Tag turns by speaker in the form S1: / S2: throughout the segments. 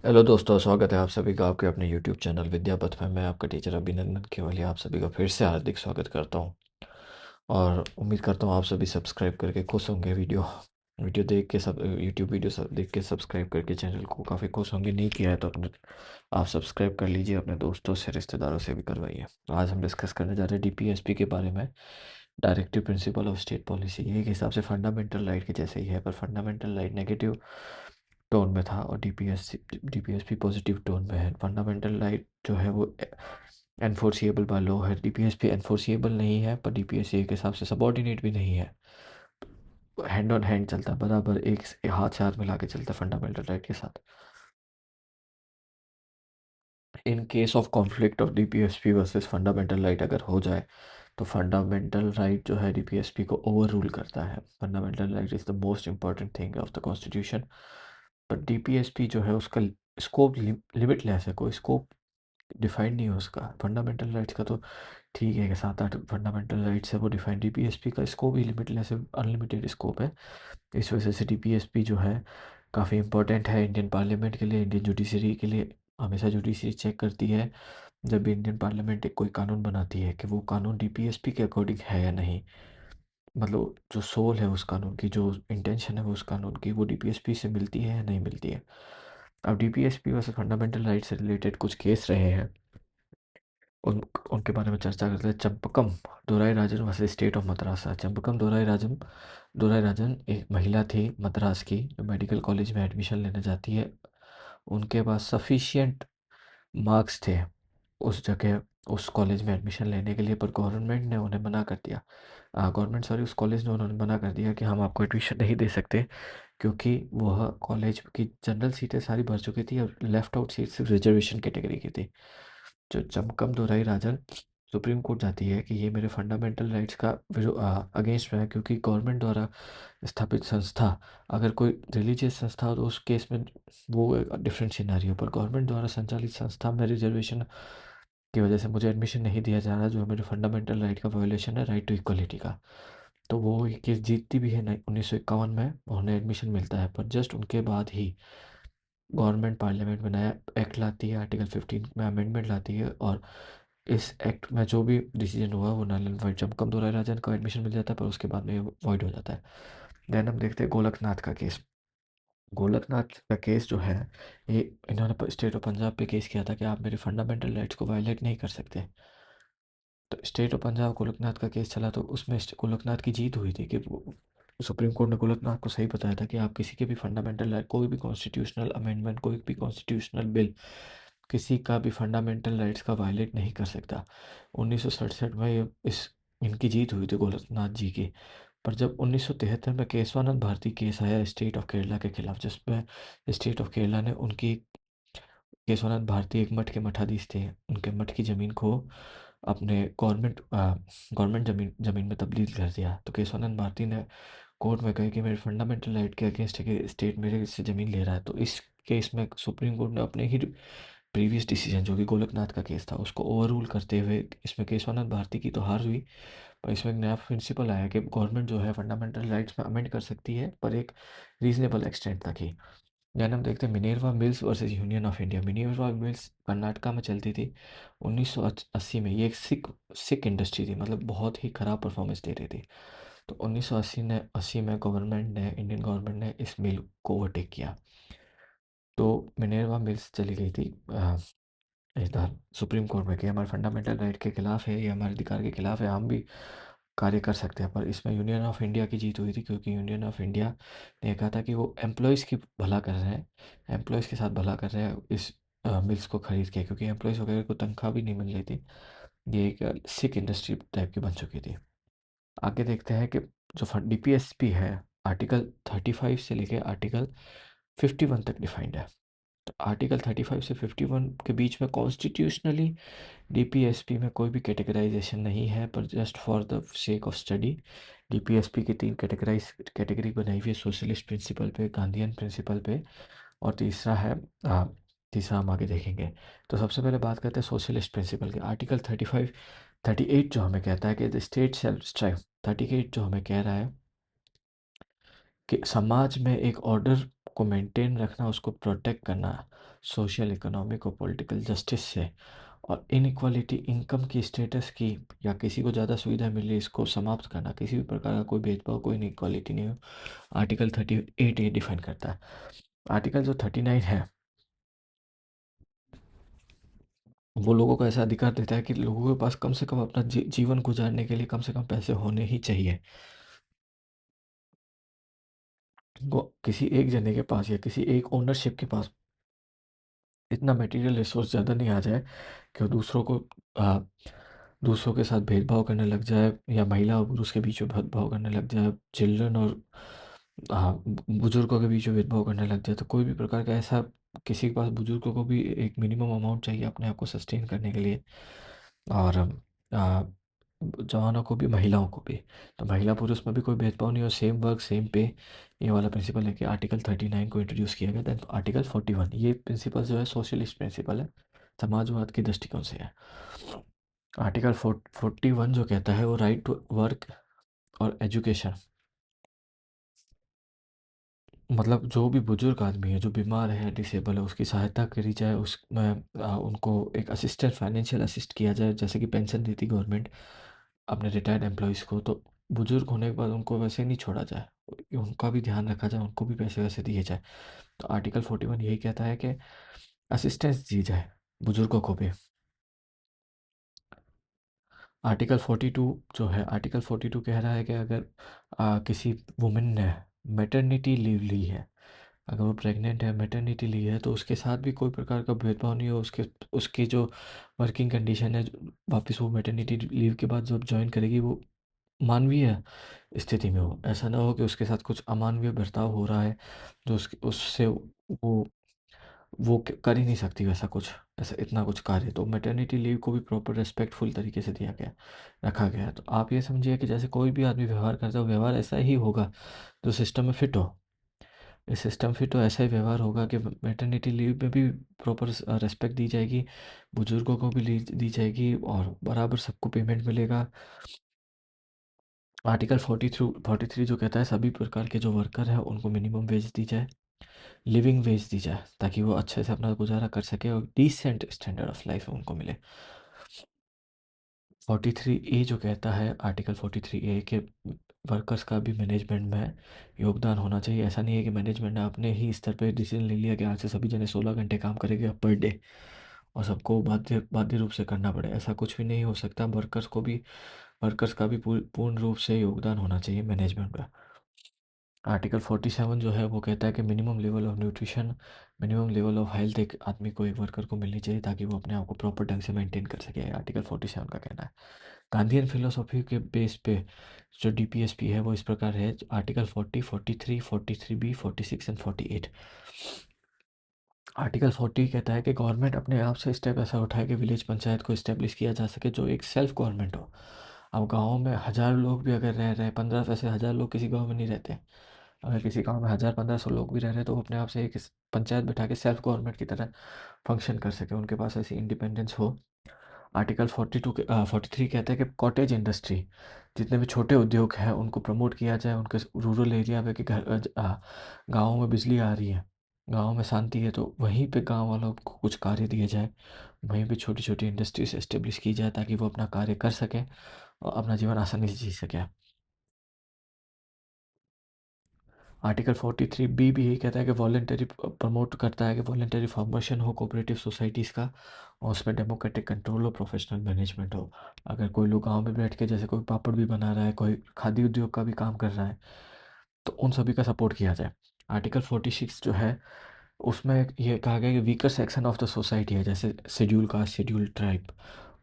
S1: Hello दोस्तों, स्वागत है आप सभी का आपके अपने यूट्यूब चैनल विद्यापथ में। मैं आपका टीचर अभिनंदन केवली आप सभी का फिर से हार्दिक स्वागत करता हूं और उम्मीद करता हूं आप सभी सब्सक्राइब करके खुश होंगे। वीडियो वीडियो देख के सब यूट्यूब वीडियो सब देख के सब्सक्राइब करके चैनल को काफ़ी खुश होंगे। नहीं किया है तो अपने आप सब्सक्राइब कर लीजिए, अपने दोस्तों से रिश्तेदारों से भी करवाइए। तो आज हम डिस्कस करने जा रहे हैं डीपीएसपी के बारे में। Directive principle of state policy ये एक हिसाब से फंडामेंटल राइट के जैसे ही है, पर फंडामेंटल राइट नेगेटिव टोन में था और डीपीएसपी पॉजिटिव टोन में है। फंडामेंटल राइट जो है वो एनफोर्सिएबल बाय लॉ है, डीपीएसपी एनफोर्सिएबल नहीं है, पर डीपीएसपी के हिसाब से सबॉर्डिनेट भी नहीं है। हैंड ऑन हैंड चलता है, बराबर एक हाथ से हाथ मिला के चलता है फंडामेंटल राइट के साथ। In case of conflict of DPSP versus fundamental right अगर हो जाए तो फंडामेंटल राइट जो है डीपीएसपी को ओवर रूल करता है। Fundamental right is the most important thing of the constitution, पर डीपीएसपी जो है उसका स्कोप लिमिटलेस है, कोई स्कोप डिफाइंड नहीं है उसका। फंडामेंटल राइट्स का तो ठीक है कि 7-8 फंडामेंटल राइट्स है वो डिफाइंड, डीपीएसपी का स्कोप ही लिमिटलेस है, अनलिमिटेड स्कोप है। इस वजह से डीपीएसपी जो है काफ़ी इंपॉर्टेंट है इंडियन पार्लियामेंट के लिए, इंडियन जुडिशरी के लिए। हमेशा जुडिशरी चेक करती है जब भी इंडियन पार्लियामेंट एक कोई कानून बनाती है कि वो कानून डीपीएसपी के अकॉर्डिंग है या नहीं। मतलब जो सोल है उस कानून की, जो इंटेंशन है उस कानून की, वो डीपीएसपी से मिलती है या नहीं मिलती है। अब डीपीएसपी वैसे फंडामेंटल राइट से रिलेटेड कुछ केस रहे हैं, उन उनके बारे में चर्चा करते हैं। Champakam Dorai Rajan versus state of Madras. Champakam Dorai Rajan एक महिला थी मद्रास की, जो मेडिकल कॉलेज में एडमिशन लेने जाती है। उनके पास सफिशिएंट मार्क्स थे उस जगह उस कॉलेज में एडमिशन लेने के लिए, पर गवर्नमेंट ने उन्हें मना कर दिया। गवर्नमेंट सॉरी, उस कॉलेज ने उन्होंने मना कर दिया कि हम आपको एडमिशन नहीं दे सकते, क्योंकि वह कॉलेज की जनरल सीटें सारी भर चुकी थी और लेफ्ट आउट सीट सिर्फ रिजर्वेशन कैटेगरी की थी। जो चमकम दोहराई राजन सुप्रीम कोर्ट जाती है कि ये मेरे फंडामेंटल राइट्स का अगेंस्ट में है, क्योंकि गवर्नमेंट द्वारा स्थापित संस्था, अगर कोई रिलीजियस संस्था हो तो उस केस में वो डिफरेंट सिनारियो, पर गवर्नमेंट द्वारा संचालित संस्था में रिजर्वेशन की वजह से मुझे एडमिशन नहीं दिया जा रहा, जो मेरे फंडामेंटल राइट का वायोलेशन है, राइट टू इक्वलिटी का। तो वो ये केस जीतती भी है 1951 में, उन्हें एडमिशन मिलता है, पर जस्ट उनके बाद ही गवर्नमेंट पार्लियामेंट में नया एक्ट लाती है, आर्टिकल 15 में अमेंडमेंट लाती है, और इस एक्ट में जो भी डिसीजन हुआ वो नल एंड वाइड। जब कम दोहराए राजन को एडमिशन मिल जाता है, पर उसके बाद में वॉइड हो जाता है। देन हम देखते हैं गोलकनाथ का केस। गोलकनाथ का केस जो है, ये इन्होंने स्टेट ऑफ पंजाब पे केस किया था कि आप मेरे फंडामेंटल राइट्स को वायलेट नहीं कर सकते। तो स्टेट ऑफ पंजाब गोलकनाथ का केस चला, तो उसमें गोलकनाथ की जीत हुई थी कि सुप्रीम कोर्ट ने गोलकनाथ को सही बताया था कि आप किसी के भी फंडामेंटल राइट, कोई भी कॉन्स्टिट्यूशनल अमेंडमेंट, कोई भी कॉन्स्टिट्यूशनल बिल किसी का भी फंडामेंटल राइट्स का वायलेट नहीं कर सकता। 1967 में ये इस इनकी जीत हुई थी गोलकनाथ जी की। पर जब 1973 में केशवानंद भारती केस आया स्टेट ऑफ केरला के खिलाफ, जिसमें स्टेट ऑफ केरला ने उनकी, केशवानंद भारती एक मठ के मठाधीश थे, उनके मठ की ज़मीन को अपने गवर्नमेंट ज़मीन ज़मीन में तब्दील कर दिया। तो केशवानंद भारती ने कोर्ट में कहा कि मेरे फंडामेंटल राइट के अगेंस्ट है कि स्टेट मेरे से ज़मीन ले रहा है। तो इस केस में सुप्रीम कोर्ट ने अपने ही प्रीवियस डिसीजन, जो कि गोलकनाथ का केस था, उसको ओवर रूल करते हुए इसमें केशवानंद भारती की तो हार हुई, पर इसमें एक नया प्रिंसिपल आया कि गवर्नमेंट जो है फंडामेंटल राइट्स में अमेंड कर सकती है, पर एक रीजनेबल एक्सटेंट तक ही। देन हम देखते हैं Minerva Mills versus union of India. Minerva Mills Karnataka में चलती थी 1980 में। ये एक सिक इंडस्ट्री थी, मतलब बहुत ही ख़राब परफॉर्मेंस दे रही थी। तो 1980 में गवर्नमेंट ने, इंडियन गवर्नमेंट ने इस मिल को ओवरटेक किया। तो मिनेर्वा मिल्स चली गई थी इधर सुप्रीम कोर्ट में कि हमारे फंडामेंटल राइट के खिलाफ है, ये हमारे अधिकार के खिलाफ है, हम भी कार्य कर सकते हैं। पर इसमें यूनियन ऑफ इंडिया की जीत हुई थी, क्योंकि यूनियन ऑफ इंडिया ने कहा था कि वो एम्प्लॉयज़ की भला कर रहे हैं, एम्प्लॉयज़ के साथ भला कर रहे हैं इस मिल्स को खरीद के, क्योंकि एम्प्लॉयज़ वगैरह को तनख्वाह भी नहीं मिल रही थी। ये एक सिक इंडस्ट्री टाइप की बन चुकी थी। आगे देखते हैं कि जो डीपीएसपी है, आर्टिकल 35 से लेके आर्टिकल 51 तक डिफाइंड है। तो आर्टिकल 35 से 51 के बीच में कॉन्स्टिट्यूशनली डीपीएसपी में कोई भी कैटेगराइजेशन नहीं है, पर just for the sake of study DPSP की 3 कैटेगरी बनाई हुई है, सोशलिस्ट प्रिंसिपल पे, गांधीयन प्रिंसिपल पे, और तीसरा है तीसरा हम आगे देखेंगे। तो सबसे पहले बात करते हैं सोशलिस्ट प्रिंसिपल के। आर्टिकल 38 जो हमें कहता है कि द स्टेट सेल्फ स्ट्राइव, 38 जो हमें कह रहा है कि समाज में एक ऑर्डर को मेंटेन रखना, उसको प्रोटेक्ट करना सोशल, इकोनॉमिक और पॉलिटिकल जस्टिस से, और इनइक्वालिटी, इनकम की, स्टेटस की, या किसी को ज़्यादा सुविधा मिले इसको समाप्त करना, किसी भी प्रकार का कोई भेदभाव, कोई इनइक्वालिटी नहीं हो, आर्टिकल 38 ये डिफाइन करता है। आर्टिकल जो 39 है वो लोगों को ऐसा अधिकार देता है कि लोगों के पास कम से कम अपना जीवन गुजारने के लिए कम से कम पैसे होने ही चाहिए। वो किसी एक जने के पास या किसी एक ओनरशिप के पास इतना मटेरियल रिसोर्स ज़्यादा नहीं आ जाए कि वो आ, दूसरों के साथ भेदभाव करने लग जाए, या महिला और पुरुष के बीच में भेदभाव करने लग जाए, चिल्ड्रन और बुजुर्गों के बीच में भेदभाव करने लग जाए। तो कोई भी प्रकार का ऐसा, किसी के पास, बुजुर्गों को भी एक मिनिमम अमाउंट चाहिए अपने आप को सस्टेन करने के लिए, और आ, जवानों को भी, महिलाओं को भी। तो महिला पुरुष में भी कोई भेदभाव नहीं हो, सेम वर्क सेम पे, ये वाला प्रिंसिपल लेके आर्टिकल 39 को इंट्रोड्यूस किया गया। दैन आर्टिकल 41, ये प्रिंसिपल जो है सोशलिस्ट प्रिंसिपल है, समाजवाद के दृष्टिकोण से है। आर्टिकल 41 जो कहता है वो राइट टू वर्क और एजुकेशन, मतलब जो भी बुजुर्ग आदमी है, जो बीमार है, डिसेबल है, उसकी सहायता करी जाए, उसमें उनको एक असिस्टेंट, फाइनेंशियल असिस्ट किया जाए, जैसे कि पेंशन देती गवर्नमेंट अपने रिटायर्ड एम्प्लॉयज़ को। तो बुजुर्ग होने के बाद उनको वैसे नहीं छोड़ा जाए, उनका भी ध्यान रखा जाए, उनको भी पैसे वैसे दिए जाए। तो आर्टिकल 41 यही कहता है कि असिस्टेंस दी जाए बुजुर्गों को भी। आर्टिकल 42 जो है, आर्टिकल 42 कह रहा है कि अगर किसी वुमेन ने मैटरनिटी लीव ली है, अगर वो प्रेग्नेंट है, मैटरनिटी ली है, तो उसके साथ भी कोई प्रकार का भेदभाव नहीं हो। उसके उसकी जो वर्किंग कंडीशन है, वापस वो मैटरनिटी लीव के बाद जब ज्वाइन करेगी, वो मानवीय स्थिति में हो। ऐसा ना हो कि उसके साथ कुछ अमानवीय बर्ताव हो रहा है, जो उसके उससे कर ही नहीं सकती वैसा कुछ, ऐसा इतना कुछ कार्य। तो मैटरनिटी लीव को भी प्रॉपर रेस्पेक्टफुल तरीके से दिया गया, रखा गया है। तो आप ये समझिए कि जैसे कोई भी आदमी व्यवहार करता है, वो व्यवहार ऐसा ही होगा जो सिस्टम में फिट हो। इस सिस्टम फिट हो, ऐसा ही व्यवहार होगा कि मैटरनिटी लीव में भी प्रॉपर रेस्पेक्ट दी जाएगी, बुजुर्गों को भी दी जाएगी, और बराबर सबको पेमेंट मिलेगा। आर्टिकल 43 जो कहता है सभी प्रकार के जो वर्कर हैं उनको मिनिमम वेज दी जाए, लिविंग वेज दी जाए, ताकि वो अच्छे से अपना गुजारा कर सके और डिसेंट स्टैंडर्ड ऑफ लाइफ उनको मिले। 43A जो कहता है, आर्टिकल 43A के वर्कर्स का भी मैनेजमेंट में योगदान होना चाहिए। ऐसा नहीं है कि मैनेजमेंट ने अपने ही स्तर पे डिसीजन ले लिया कि आज से सभी जने 16 घंटे काम करेंगे पर डे, और सबको बाध्य बाध्य रूप से करना पड़े। ऐसा कुछ भी नहीं हो सकता। वर्कर्स का भी पूर्ण रूप से योगदान होना चाहिए मैनेजमेंट में। आर्टिकल 47 जो है वो कहता है कि minimum level of nutrition, minimum level of health एक आदमी को, एक वर्कर को मिलनी चाहिए, ताकि वो अपने आप को प्रॉपर ढंग से मेंटेन कर सके। आर्टिकल 47 का कहना है। गांधीयन फिलोसॉफी के बेस पे जो डीपीएसपी है वो इस प्रकार है। Article 40, 43, 43B, 46 and 48। आर्टिकल 40 कहता है कि गवर्नमेंट अपने आप से स्टेप ऐसा उठाए कि विलेज पंचायत को इस्टेब्लिश किया जा सके, जो एक सेल्फ गवर्नमेंट हो। अब गाँव में 1000 लोग भी अगर रह रहे हैं, 15 वैसे 1000 लोग किसी गाँव में नहीं रहते। अगर किसी गांव में 1000-1500 लोग भी रह रहे हैं, तो वो अपने आप से एक पंचायत बिठा के सेल्फ गवर्नमेंट की तरह फंक्शन कर सके, उनके पास ऐसी इंडिपेंडेंस हो। आर्टिकल 43 कहता है कि कॉटेज इंडस्ट्री, जितने भी छोटे उद्योग हैं उनको प्रमोट किया जाए, उनके रूरल एरिया में, कि गाँव में बिजली आ रही है, गाँव में शांति है, तो वहीं पे गाँव वालों को कुछ कार्य दिए जाए, वहीं पे छोटी छोटी इंडस्ट्रीज एस्टेब्लिश की जाए, ताकि वो अपना कार्य कर सकें और अपना जीवन आसानी से जी सकें। आर्टिकल 43B भी यही कहता है कि वॉलेंटरी प्रमोट करता है कि वॉलेंटरी फॉर्मेशन हो कोऑपरेटिव सोसाइटीज़ का, और उसमें डेमोक्रेटिक कंट्रोल हो, प्रोफेशनल मैनेजमेंट हो। अगर कोई लोग गांव में बैठ के, जैसे कोई पापड़ भी बना रहा है, कोई खादी उद्योग का भी काम कर रहा है, तो उन सभी का सपोर्ट किया जाए। आर्टिकल 46 जो है उसमें ये कहा गया कि weaker section of the society है, जैसे शेड्यूल कास्ट, शेड्यूल ट्राइब,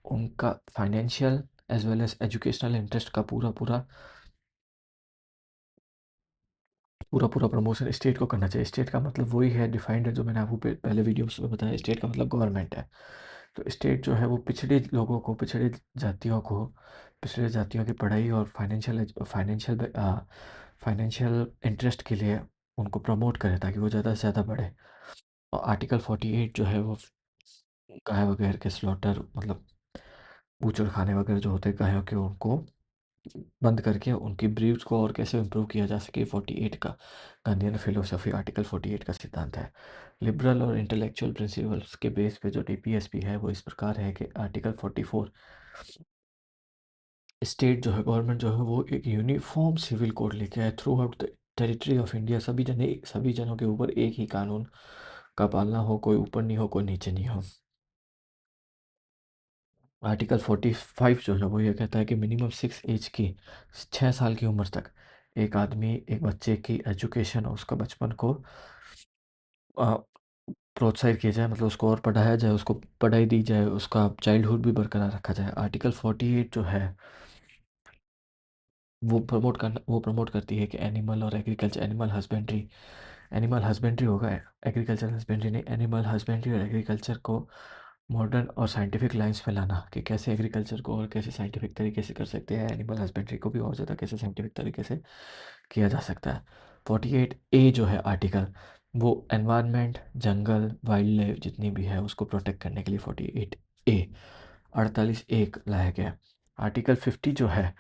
S1: उनका financial as well as educational interest का पूरा पूरा पूरा पूरा प्रमोशन स्टेट को करना चाहिए। स्टेट का मतलब वही है, डिफाइंड है, जो मैंने आपको पहले वीडियोस में बताया। स्टेट का मतलब गवर्नमेंट है। तो स्टेट जो है वो पिछड़े लोगों को, पिछड़े जातियों को, पिछड़े जातियों की पढ़ाई और फाइनेंशियल फाइनेंशियल इंटरेस्ट के लिए उनको प्रमोट करे, ताकि वो ज़्यादा से ज़्यादा बढ़े। और आर्टिकल 48 जो है वो गाय वगैरह के स्लॉटर, मतलब बूचड़ खाने वगैरह जो होते हैं गायों के, उनको बंद करके उनकी ब्रीव्स को और कैसे इम्प्रूव किया जा सके, 48 का गांधीयन फिलोसफी आर्टिकल 48 का सिद्धांत है। लिबरल और इंटेलेक्चुअल प्रिंसिपल्स के बेस पे जो डीपीएसपी है वो इस प्रकार है कि आर्टिकल 44, स्टेट जो है, गवर्नमेंट जो है वो एक यूनिफॉर्म सिविल कोड लेके आए through out the territory of India. सभी जनों के ऊपर एक ही कानून का पालना हो, कोई ऊपर नहीं हो, कोई नीचे नहीं हो। आर्टिकल 45 जो है वो ये कहता है कि मिनिमम 6 एज की, 6 साल की उम्र तक एक बच्चे की एजुकेशन और उसका बचपन को आ, प्रोत्साहित किया जाए, मतलब उसको और पढ़ाया जाए, उसको पढ़ाई दी जाए, उसका चाइल्डहुड भी बरकरार रखा जाए। आर्टिकल 48 जो है वो प्रमोट करती है कि एनिमल और एग्रीकल्चर, एनिमल हस्बेंड्री होगा, एग्रीकल्चर हस्बेंड्री नहीं, एनिमल हस्बेंड्री और एग्रीकल्चर को मॉडर्न और साइंटिफिक लाइंस पे लाना, कि कैसे एग्रीकल्चर को और कैसे साइंटिफिक तरीके से कर सकते हैं, एनिमल हस्बेंड्री को भी और ज़्यादा कैसे साइंटिफिक तरीके से किया जा सकता है। 48A जो है आर्टिकल, वो एनवायरनमेंट, जंगल, वाइल्ड लाइफ जितनी भी है उसको प्रोटेक्ट करने के लिए 48A, 48 लाया गया। आर्टिकल 50 जो है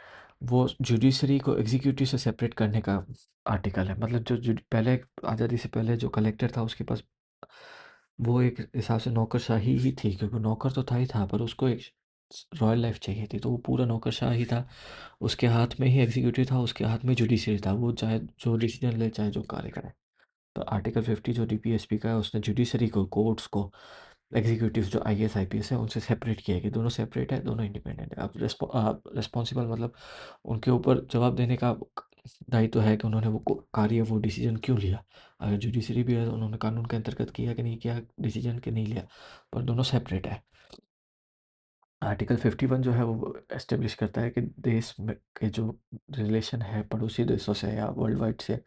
S1: वो जुडिशरी को एग्जीक्यूटिव से सेपरेट करने का आर्टिकल है। मतलब पहले, आज़ादी से पहले जो कलेक्टर था उसके पास वो एक हिसाब से नौकरशाही ही थी, क्योंकि नौकर तो था ही था, पर उसको एक रॉयल लाइफ चाहिए थी, तो वो पूरा नौकरशाह ही था। उसके हाथ में ही एग्जीक्यूटिव था, उसके हाथ में जुडिशरी था, वो चाहे जो डिसीजन ले, चाहे जो कार्य करे। तो आर्टिकल 50 जो डीपीएसपी का है उसने जुडिशरी को, कोर्ट्स को, एग्जीक्यूटिव जो आईएएस आईपीएस है उनसे सेपरेट किया है, कि दोनों सेपरेट है, दोनों इंडिपेंडेंट है। अब रिस्पॉन्सिबल मतलब उनके ऊपर जवाब देने का दायित्व है कि उन्होंने कार्य, वो डिसीजन क्यों लिया। अगर जुडिशरी भी है तो उन्होंने कानून के अंतर्गत किया कि नहीं किया डिसीजन, के नहीं लिया, पर दोनों सेपरेट है। आर्टिकल 51 जो है वो एस्टेब्लिश करता है कि देश में के जो रिलेशन है पड़ोसी देशों से या वर्ल्ड वाइड से,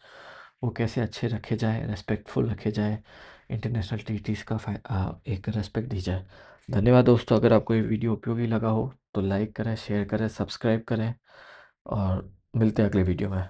S1: वो कैसे अच्छे रखे जाए, रेस्पेक्टफुल रखे जाए, इंटरनेशनल ट्रीटीज़ का एक रेस्पेक्ट दी जाए। धन्यवाद दोस्तों, अगर आपको ये वीडियो उपयोगी लगा हो तो लाइक करें, शेयर करें, सब्सक्राइब करें, और मिलते हैं अगले वीडियो में।